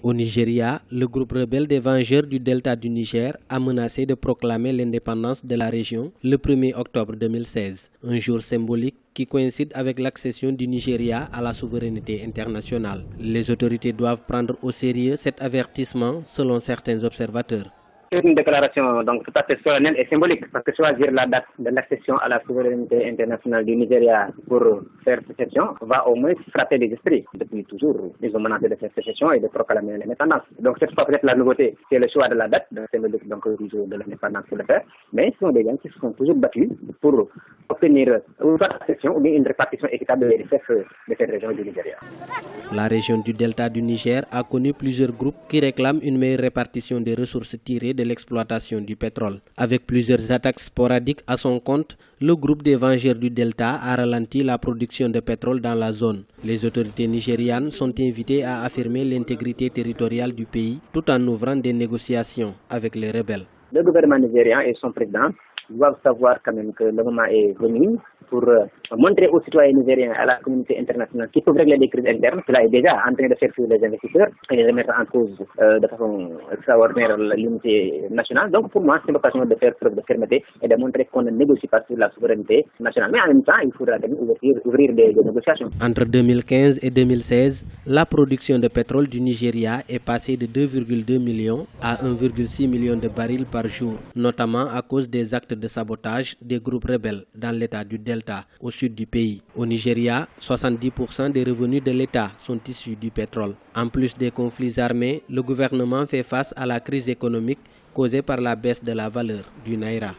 Au Nigeria, le groupe rebelle des Vengeurs du Delta du Niger a menacé de proclamer l'indépendance de la région le 1er octobre 2016, un jour symbolique qui coïncide avec l'accession du Nigeria à la souveraineté internationale. Les autorités doivent prendre au sérieux cet avertissement selon certains observateurs. C'est une déclaration donc tout à fait solennelle et symbolique parce que choisir la date de l'accession à la souveraineté internationale du Nigeria pour faire sécession va au moins frapper les esprits. Depuis toujours, ils ont menacé de faire sécession et de proclamer l'indépendance. Donc cette fois peut-être la nouveauté, c'est le choix de la date, symbolique donc du jour de l'indépendance pour le faire. Mais ce sont des gens qui se sont toujours battus pour obtenir une accession ou bien une répartition équitable des richesses de cette région du Nigeria. La région du Delta du Niger a connu plusieurs groupes qui réclament une meilleure répartition des ressources tirées de l'exploitation du pétrole. Avec plusieurs attaques sporadiques à son compte, le groupe des Vengeurs du Delta a ralenti la production de pétrole dans la zone. Les autorités nigérianes sont invitées à affirmer l'intégrité territoriale du pays tout en ouvrant des négociations avec les rebelles. Le gouvernement nigérien et son président doivent savoir quand même que le moment est venu pour montrer aux citoyens nigériens et à la communauté internationale qu'ils peuvent régler les crises internes. Cela est déjà en train de faire fuir les investisseurs et les remettre en cause de façon extraordinaire l'unité nationale. Donc pour moi, c'est l'occasion de faire preuve de fermeté et de montrer qu'on ne négocie pas sur la souveraineté nationale. Mais en même temps, il faudra ouvrir des négociations. Entre 2015 et 2016, la production de pétrole du Nigeria est passée de 2,2 millions à 1,6 million de barils par jour, notamment à cause des actes de sabotage des groupes rebelles dans l'état du Delta, au sud du pays. Au Nigeria, 70% des revenus de l'État sont issus du pétrole. En plus des conflits armés, le gouvernement fait face à la crise économique causée par la baisse de la valeur du Naira.